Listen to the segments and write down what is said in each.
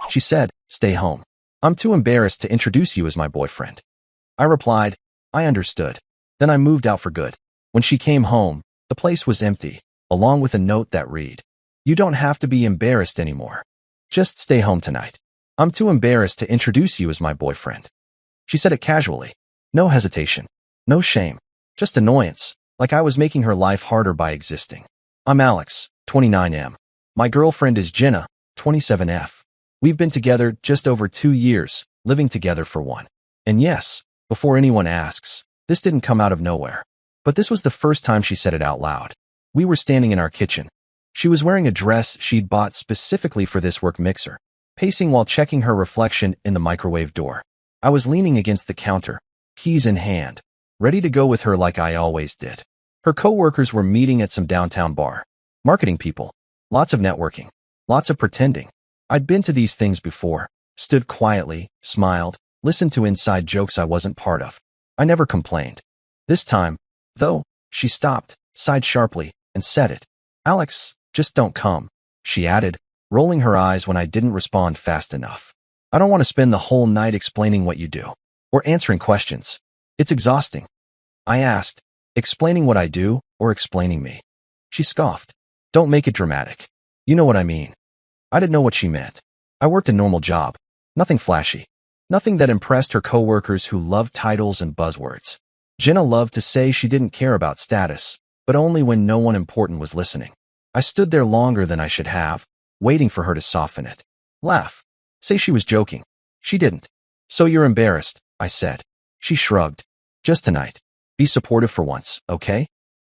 She said, "Stay home. I'm too embarrassed to introduce you as my boyfriend." I replied, "I understood." Then I moved out for good. When she came home, the place was empty, along with a note that read, "You don't have to be embarrassed anymore. Just stay home tonight. I'm too embarrassed to introduce you as my boyfriend." She said it casually. No hesitation. No shame. Just annoyance, like I was making her life harder by existing. "I'm Alex, 29M. My girlfriend is Jenna, 27F. We've been together just over 2 years, living together for one. And yes, before anyone asks, this didn't come out of nowhere. But this was the first time she said it out loud. We were standing in our kitchen. She was wearing a dress she'd bought specifically for this work mixer, pacing while checking her reflection in the microwave door. I was leaning against the counter, keys in hand, ready to go with her like I always did. Her coworkers were meeting at some downtown bar. Marketing people. Lots of networking. Lots of pretending. I'd been to these things before, stood quietly, smiled, listened to inside jokes I wasn't part of. I never complained. This time, though, she stopped, sighed sharply, and said it. "Alex, just don't come," she added, rolling her eyes when I didn't respond fast enough. "I don't want to spend the whole night explaining what you do, or answering questions. It's exhausting." I asked, "Explaining what I do, or explaining me?" She scoffed. "Don't make it dramatic. You know what I mean." I didn't know what she meant. I worked a normal job. Nothing flashy. Nothing that impressed her coworkers who loved titles and buzzwords. Jenna loved to say she didn't care about status, but only when no one important was listening. I stood there longer than I should have, waiting for her to soften it. Laugh. Say she was joking. She didn't. "So you're embarrassed," I said. She shrugged. "Just tonight. Be supportive for once, okay?"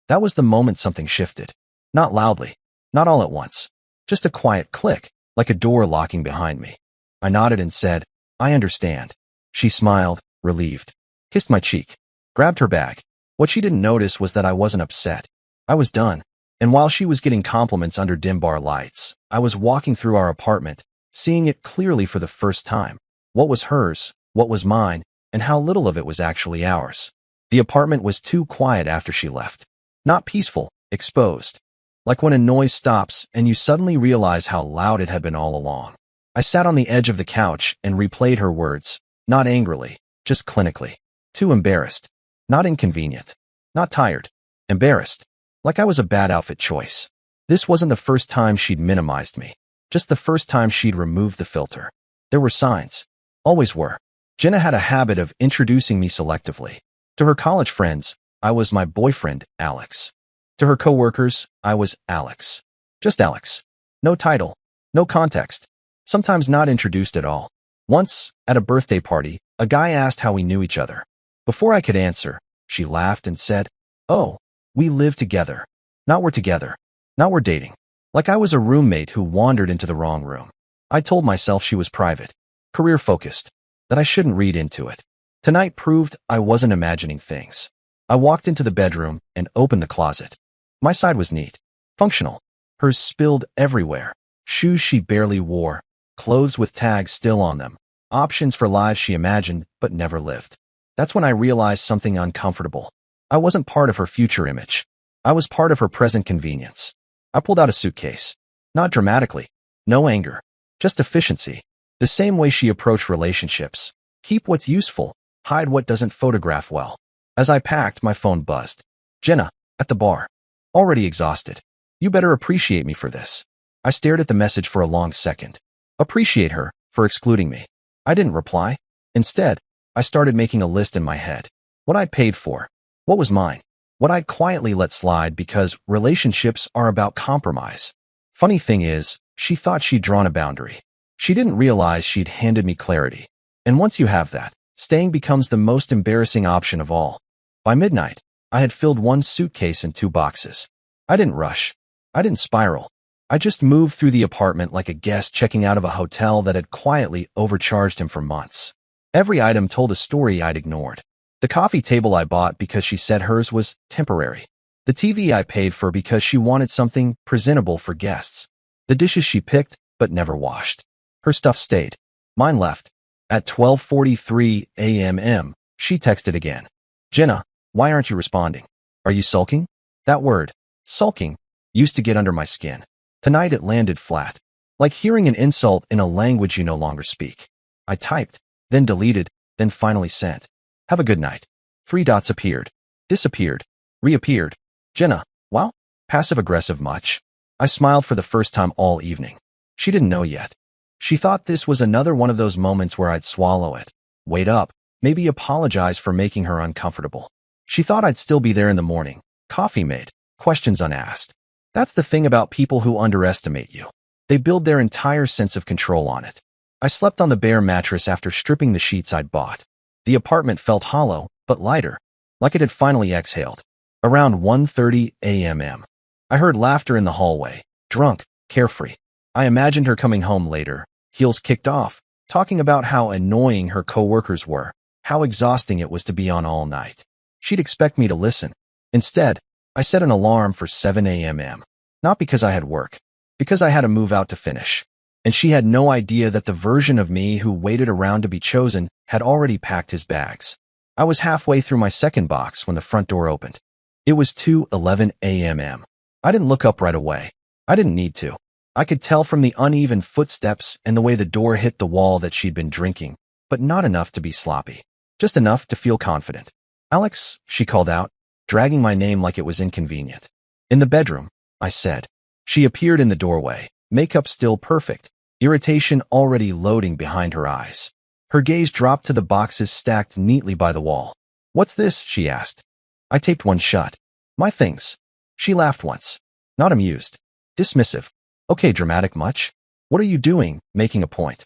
That was the moment something shifted. Not loudly. Not all at once. Just a quiet click, like a door locking behind me. I nodded and said, "I understand." She smiled, relieved, kissed my cheek, grabbed her bag. What she didn't notice was that I wasn't upset. I was done. And while she was getting compliments under dim bar lights, I was walking through our apartment, seeing it clearly for the first time. What was hers, what was mine, and how little of it was actually ours. The apartment was too quiet after she left. Not peaceful, exposed. Like when a noise stops and you suddenly realize how loud it had been all along. I sat on the edge of the couch and replayed her words, not angrily, just clinically. Too embarrassed. Not inconvenient. Not tired. Embarrassed. Like I was a bad outfit choice. This wasn't the first time she'd minimized me. Just the first time she'd removed the filter. There were signs. Always were. Jenna had a habit of introducing me selectively. To her college friends, I was my boyfriend, Alex. To her coworkers, I was Alex. Just Alex. No title. No context. Sometimes not introduced at all. Once, at a birthday party, a guy asked how we knew each other. Before I could answer, she laughed and said, "Oh, we live together. Not we're together. Not we're dating." Like I was a roommate who wandered into the wrong room. I told myself she was private, career-focused, that I shouldn't read into it. Tonight proved I wasn't imagining things. I walked into the bedroom and opened the closet. My side was neat, functional. Hers spilled everywhere. Shoes she barely wore, clothes with tags still on them, options for lives she imagined but never lived. That's when I realized something uncomfortable. I wasn't part of her future image. I was part of her present convenience. I pulled out a suitcase. Not dramatically. No anger. Just efficiency. The same way she approached relationships. Keep what's useful. Hide what doesn't photograph well. As I packed, my phone buzzed. "Jenna, at the bar. Already exhausted. You better appreciate me for this." I stared at the message for a long second. Appreciate her for excluding me. I didn't reply. Instead, I started making a list in my head. What I'd paid for. What was mine. What I'd quietly let slide because relationships are about compromise. Funny thing is, she thought she'd drawn a boundary. She didn't realize she'd handed me clarity. And once you have that, staying becomes the most embarrassing option of all. By midnight, I had filled one suitcase and 2 boxes. I didn't rush. I didn't spiral. I just moved through the apartment like a guest checking out of a hotel that had quietly overcharged him for months. Every item told a story I'd ignored. The coffee table I bought because she said hers was temporary. The TV I paid for because she wanted something presentable for guests. The dishes she picked but never washed. Her stuff stayed. Mine left. At 12:43 a.m., she texted again. "Jenna, why aren't you responding? Are you sulking?" That word, sulking, used to get under my skin. Tonight it landed flat. Like hearing an insult in a language you no longer speak. I typed, then deleted, then finally sent. Have a good night. 3 dots appeared, disappeared, reappeared. Jenna, wow, passive-aggressive much? I smiled for the first time all evening. She didn't know yet. She thought this was another one of those moments where I'd swallow it, wait up, maybe apologize for making her uncomfortable. She thought I'd still be there in the morning, coffee made, questions unasked. That's the thing about people who underestimate you. They build their entire sense of control on it. I slept on the bare mattress after stripping the sheets I'd bought. The apartment felt hollow, but lighter, like it had finally exhaled. Around 1:30 a.m. I heard laughter in the hallway, drunk, carefree. I imagined her coming home later, heels kicked off, talking about how annoying her coworkers were, how exhausting it was to be on all night. She'd expect me to listen. Instead, I set an alarm for 7 a.m. Not because I had work, because I had to move out to finish. And she had no idea that the version of me who waited around to be chosen had already packed his bags. I was halfway through my second box when the front door opened. It was 2:11 a.m. I didn't look up right away. I didn't need to. I could tell from the uneven footsteps and the way the door hit the wall that she'd been drinking, but not enough to be sloppy. Just enough to feel confident. Alex, she called out, dragging my name like it was inconvenient. In the bedroom, I said. She appeared in the doorway, makeup still perfect, irritation already loading behind her eyes. Her gaze dropped to the boxes stacked neatly by the wall. What's this? She asked. I taped one shut. My things. She laughed once. Not amused. Dismissive. Okay, dramatic much? What are you doing? Making a point.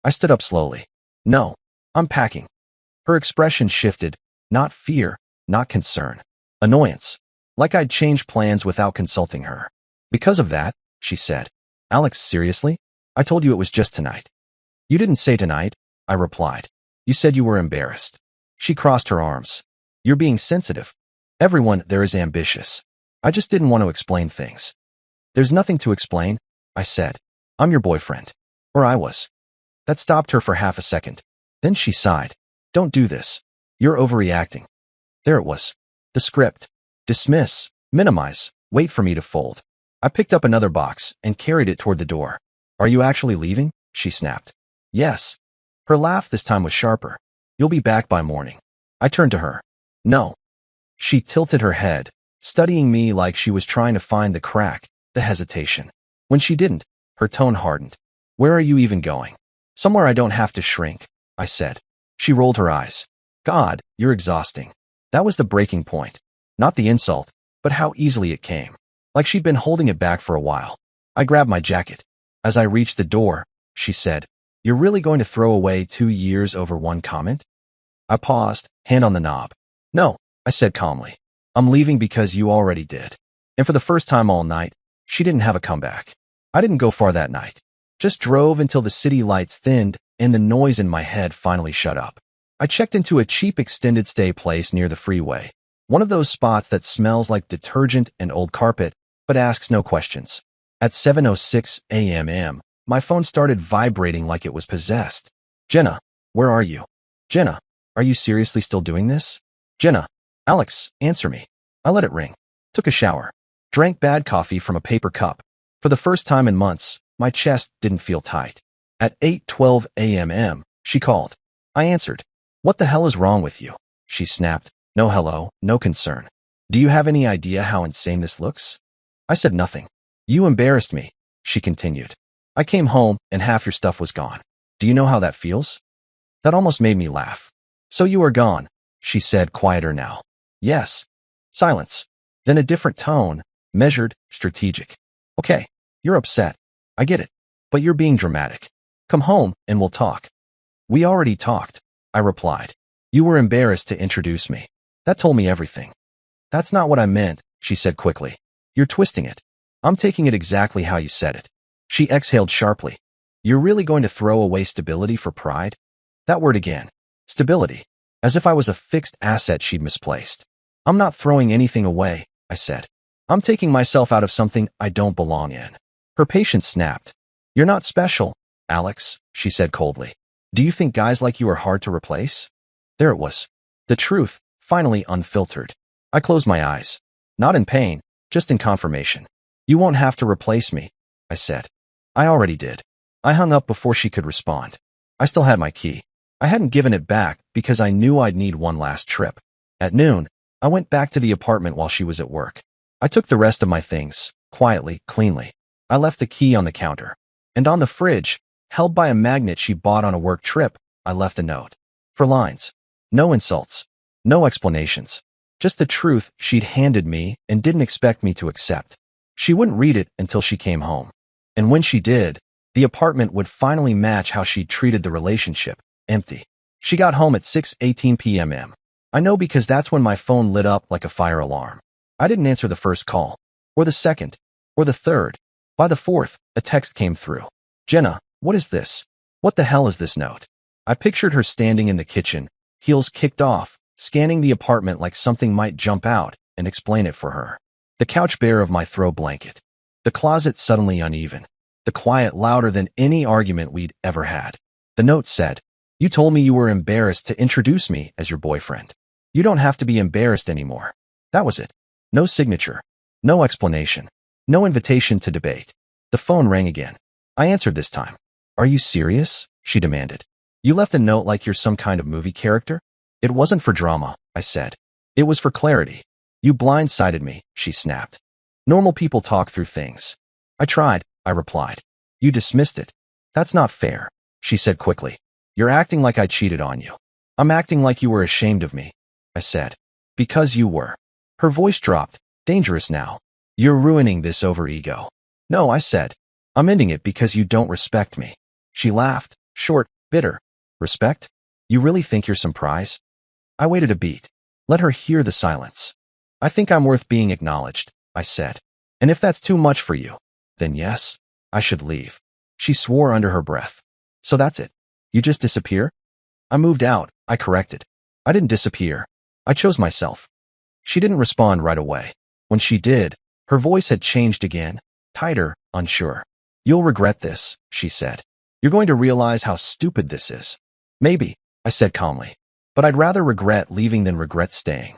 I stood up slowly. No, I'm packing. Her expression shifted. Not fear, not concern. Annoyance. Like I'd changed plans without consulting her. Because of that, she said. Alex, seriously? I told you it was just tonight. You didn't say tonight, I replied. You said you were embarrassed. She crossed her arms. You're being sensitive. Everyone there is ambitious. I just didn't want to explain things. There's nothing to explain, I said. I'm your boyfriend. Or I was. That stopped her for half a second. Then she sighed. Don't do this. You're overreacting. There it was. The script. Dismiss, minimize, wait for me to fold. I picked up another box and carried it toward the door. Are you actually leaving? She snapped. Yes. Her laugh this time was sharper. You'll be back by morning. I turned to her. No. She tilted her head, studying me like she was trying to find the crack, the hesitation. When she didn't, her tone hardened. Where are you even going? Somewhere I don't have to shrink, I said. She rolled her eyes. God, you're exhausting. That was the breaking point. Not the insult, but how easily it came. Like she'd been holding it back for a while. I grabbed my jacket. As I reached the door, she said, You're really going to throw away 2 years over one comment? I paused, hand on the knob. No, I said calmly. I'm leaving because you already did. And for the first time all night, she didn't have a comeback. I didn't go far that night. Just drove until the city lights thinned and the noise in my head finally shut up. I checked into a cheap extended stay place near the freeway. One of those spots that smells like detergent and old carpet, but asks no questions. At 7:06 a.m., my phone started vibrating like it was possessed. Jenna, where are you? Jenna, are you seriously still doing this? Jenna, Alex, answer me. I let it ring. Took a shower. Drank bad coffee from a paper cup. For the first time in months, my chest didn't feel tight. At 8:12 a.m., she called. I answered. What the hell is wrong with you? She snapped. No hello, no concern. Do you have any idea how insane this looks? I said nothing. You embarrassed me, she continued. I came home and half your stuff was gone. Do you know how that feels? That almost made me laugh. So you are gone, she said, quieter now. Yes. Silence. Then a different tone, measured, strategic. Okay, you're upset. I get it. But you're being dramatic. Come home and we'll talk. We already talked, I replied. You were embarrassed to introduce me. That told me everything. That's not what I meant, she said quickly. You're twisting it. I'm taking it exactly how you said it. She exhaled sharply. You're really going to throw away stability for pride? That word again. Stability. As if I was a fixed asset she'd misplaced. I'm not throwing anything away, I said. I'm taking myself out of something I don't belong in. Her patience snapped. You're not special, Alex, she said coldly. Do you think guys like you are hard to replace? There it was. The truth, finally unfiltered. I closed my eyes. Not in pain, just in confirmation. You won't have to replace me, I said. I already did. I hung up before she could respond. I still had my key. I hadn't given it back because I knew I'd need one last trip. At noon, I went back to the apartment while she was at work. I took the rest of my things, quietly, cleanly. I left the key on the counter. And on the fridge, held by a magnet she bought on a work trip, I left a note. 4 lines. No insults. No explanations. Just the truth she'd handed me and didn't expect me to accept. She wouldn't read it until she came home. And when she did, the apartment would finally match how she'd treated the relationship, empty. She got home at 6:18 p.m. I know because that's when my phone lit up like a fire alarm. I didn't answer the first call, or the second, or the third. By the fourth, a text came through. Jenna, what is this? What the hell is this note? I pictured her standing in the kitchen, heels kicked off, scanning the apartment like something might jump out and explain it for her. The couch bare of my throw blanket. The closet suddenly uneven. The quiet louder than any argument we'd ever had. The note said, "You told me you were embarrassed to introduce me as your boyfriend. You don't have to be embarrassed anymore." That was it. No signature. No explanation. No invitation to debate. The phone rang again. I answered this time. "Are you serious?" she demanded. "You left a note like you're some kind of movie character?" "It wasn't for drama," I said. "It was for clarity." "You blindsided me," she snapped. "Normal people talk through things." "I tried," I replied. "You dismissed it." "That's not fair," she said quickly. "You're acting like I cheated on you." "I'm acting like you were ashamed of me," I said. "Because you were." Her voice dropped. "Dangerous now. You're ruining this over ego." "No," I said. "I'm ending it because you don't respect me." She laughed, short, bitter. "Respect? You really think you're some prize?" I waited a beat. Let her hear the silence. "I think I'm worth being acknowledged," I said. "And if that's too much for you, then yes, I should leave." She swore under her breath. "So that's it? You just disappear?" "I moved out," I corrected. "I didn't disappear. I chose myself." She didn't respond right away. When she did, her voice had changed again, tighter, unsure. "You'll regret this," she said. "You're going to realize how stupid this is." "Maybe," I said calmly. "But I'd rather regret leaving than regret staying."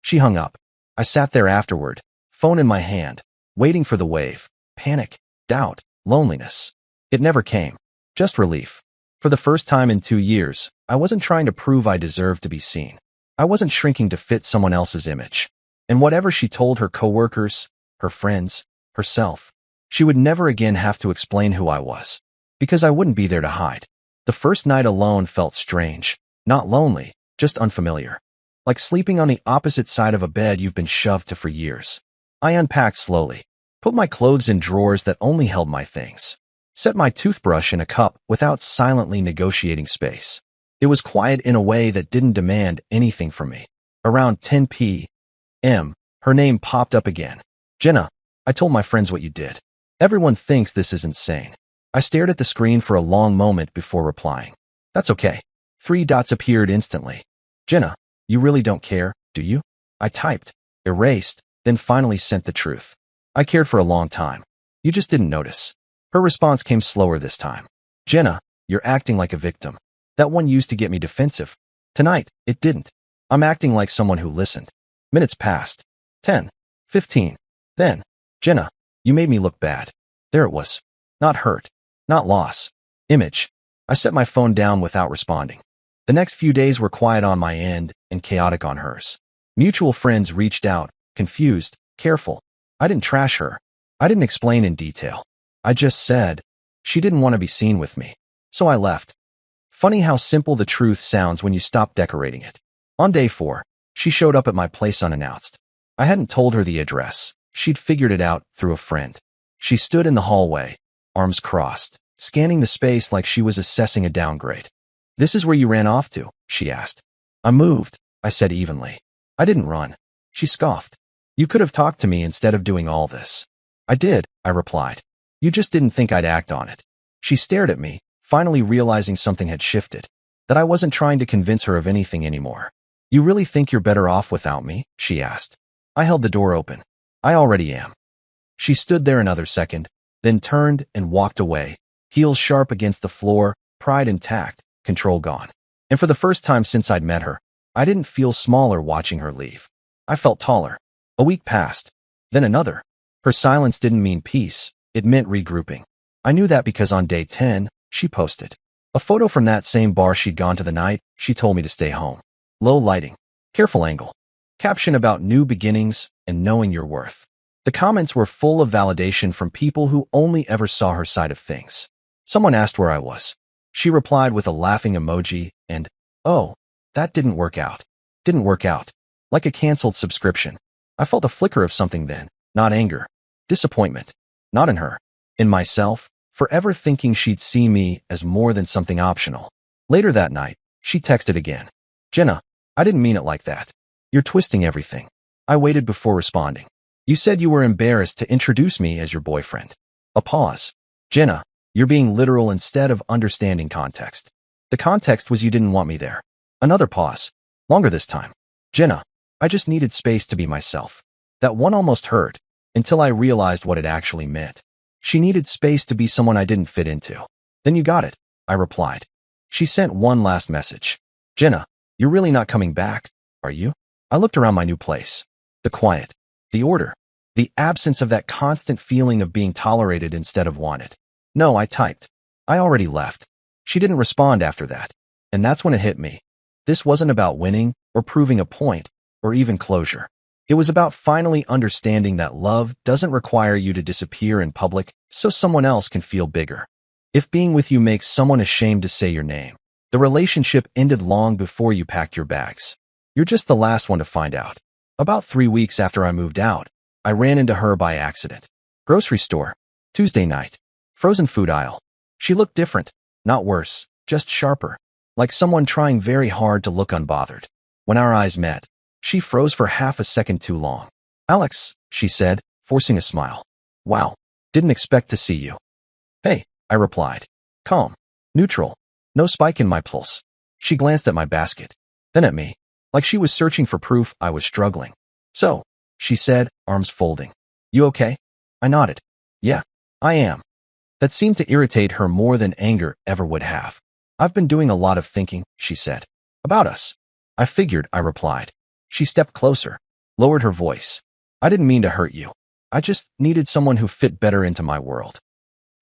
She hung up. I sat there afterward, phone in my hand, waiting for the wave. Panic, doubt, loneliness. It never came. Just relief. For the first time in 2 years, I wasn't trying to prove I deserved to be seen. I wasn't shrinking to fit someone else's image. And whatever she told her coworkers, her friends, herself, she would never again have to explain who I was. Because I wouldn't be there to hide. The first night alone felt strange. Not lonely, just unfamiliar. Like sleeping on the opposite side of a bed you've been shoved to for years. I unpacked slowly. Put my clothes in drawers that only held my things. Set my toothbrush in a cup without silently negotiating space. It was quiet in a way that didn't demand anything from me. Around 10 p.m., her name popped up again. "Jenna, I told my friends what you did. Everyone thinks this is insane." I stared at the screen for a long moment before replying. "That's okay." 3 dots appeared instantly. "Jenna, you really don't care, do you?" I typed, erased, then finally sent the truth. "I cared for a long time. You just didn't notice." Her response came slower this time. "Jenna, you're acting like a victim. That one used to get me defensive. Tonight, it didn't. I'm acting like someone who listened." Minutes passed. 10, 15. Then, "Jenna, you made me look bad." There it was. Not hurt. Not loss. Image. I set my phone down without responding. The next few days were quiet on my end and chaotic on hers. Mutual friends reached out, confused, careful. I didn't trash her. I didn't explain in detail. I just said, she didn't want to be seen with me. So I left. Funny how simple the truth sounds when you stop decorating it. On day 4, she showed up at my place unannounced. I hadn't told her the address. She'd figured it out through a friend. She stood in the hallway, arms crossed, scanning the space like she was assessing a downgrade. "This is where you ran off to?" she asked. "I moved," I said evenly. "I didn't run." She scoffed. "You could have talked to me instead of doing all this." "I did," I replied. "You just didn't think I'd act on it." She stared at me, finally realizing something had shifted, that I wasn't trying to convince her of anything anymore. "You really think you're better off without me?" she asked. I held the door open. "I already am." She stood there another second, then turned and walked away, heels sharp against the floor, pride intact, control gone. And for the first time since I'd met her, I didn't feel smaller watching her leave. I felt taller. A week passed. Then another. Her silence didn't mean peace. It meant regrouping. I knew that because on day 10, she posted a photo from that same bar she'd gone to the night she told me to stay home. Low lighting, careful angle, caption about new beginnings and knowing your worth. The comments were full of validation from people who only ever saw her side of things. Someone asked where I was. She replied with a laughing emoji and, "Oh, that didn't work out." Didn't work out. Like a canceled subscription. I felt a flicker of something then, not anger. Disappointment. Not in her. In myself, forever thinking she'd see me as more than something optional. Later that night, she texted again. "Jenna, I didn't mean it like that. You're twisting everything." I waited before responding. "You said you were embarrassed to introduce me as your boyfriend." A pause. "Jenna, you're being literal instead of understanding context. The context was you didn't want me there." Another pause. Longer this time. "Jenna, I just needed space to be myself." That one almost hurt, until I realized what it actually meant. She needed space to be someone I didn't fit into. "Then you got it," I replied. She sent one last message. "Jenna, you're really not coming back, are you?" I looked around my new place. The quiet, the order, the absence of that constant feeling of being tolerated instead of wanted. "No," I typed. "I already left." She didn't respond after that. And that's when it hit me. This wasn't about winning or proving a point or even closure. It was about finally understanding that love doesn't require you to disappear in public so someone else can feel bigger. If being with you makes someone ashamed to say your name, the relationship ended long before you packed your bags. You're just the last one to find out. About 3 weeks after I moved out, I ran into her by accident. Grocery store. Tuesday night. Frozen food aisle. She looked different, not worse, just sharper, like someone trying very hard to look unbothered. When our eyes met, she froze for half a second too long. "Alex," she said, forcing a smile. "Wow, didn't expect to see you." "Hey," I replied. Calm, neutral, no spike in my pulse. She glanced at my basket, then at me, like she was searching for proof I was struggling. "So," she said, arms folding. "You okay?" I nodded. "Yeah, I am." That seemed to irritate her more than anger ever would have. "I've been doing a lot of thinking," she said. "About us." "I figured," I replied. She stepped closer, lowered her voice. "I didn't mean to hurt you. I just needed someone who fit better into my world."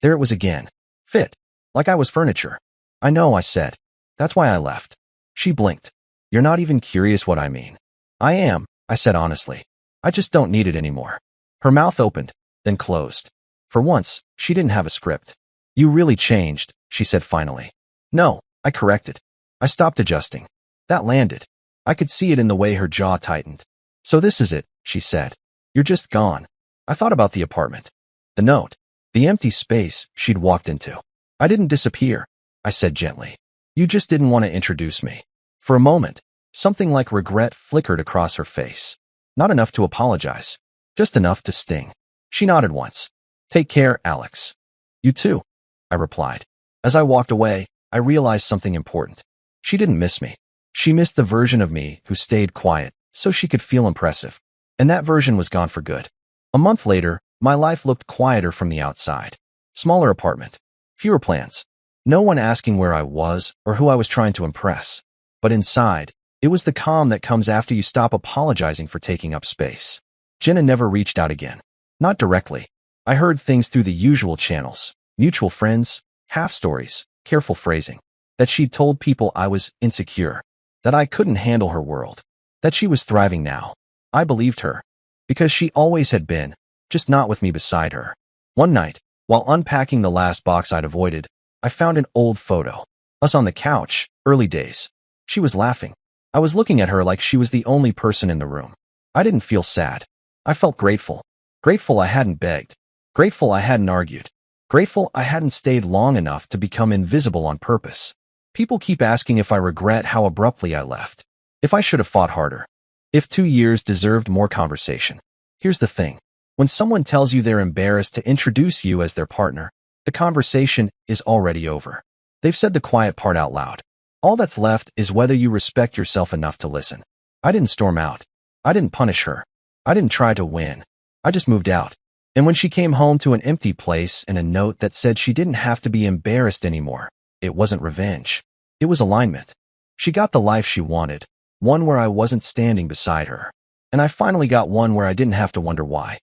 There it was again. Fit. Like I was furniture. "I know," I said. "That's why I left." She blinked. "You're not even curious what I mean." "I am," I said honestly. "I just don't need it anymore." Her mouth opened, then closed. For once, she didn't have a script. "You really changed," she said finally. "No," I corrected. I stopped adjusting. That landed. I could see it in the way her jaw tightened. "So this is it," she said. "You're just gone." I thought about the apartment. The note. The empty space she'd walked into. "I didn't disappear," I said gently. "You just didn't want to introduce me." For a moment, something like regret flickered across her face. Not enough to apologize. Just enough to sting. She nodded once. "Take care, Alex." "You too," I replied. As I walked away, I realized something important. She didn't miss me. She missed the version of me who stayed quiet so she could feel impressive. And that version was gone for good. A month later, my life looked quieter from the outside. Smaller apartment. Fewer plans. No one asking where I was or who I was trying to impress. But inside, it was the calm that comes after you stop apologizing for taking up space. Jenna never reached out again. Not directly. I heard things through the usual channels. Mutual friends, half stories, careful phrasing. That she'd told people I was insecure. That I couldn't handle her world. That she was thriving now. I believed her. Because she always had been, just not with me beside her. One night, while unpacking the last box I'd avoided, I found an old photo. Us on the couch, early days. She was laughing. I was looking at her like she was the only person in the room. I didn't feel sad. I felt grateful. Grateful I hadn't begged. Grateful I hadn't argued. Grateful I hadn't stayed long enough to become invisible on purpose. People keep asking if I regret how abruptly I left. If I should have fought harder. If 2 years deserved more conversation. Here's the thing. When someone tells you they're embarrassed to introduce you as their partner, the conversation is already over. They've said the quiet part out loud. All that's left is whether you respect yourself enough to listen. I didn't storm out. I didn't punish her. I didn't try to win. I just moved out. And when she came home to an empty place and a note that said she didn't have to be embarrassed anymore, it wasn't revenge. It was alignment. She got the life she wanted, one where I wasn't standing beside her. And I finally got one where I didn't have to wonder why.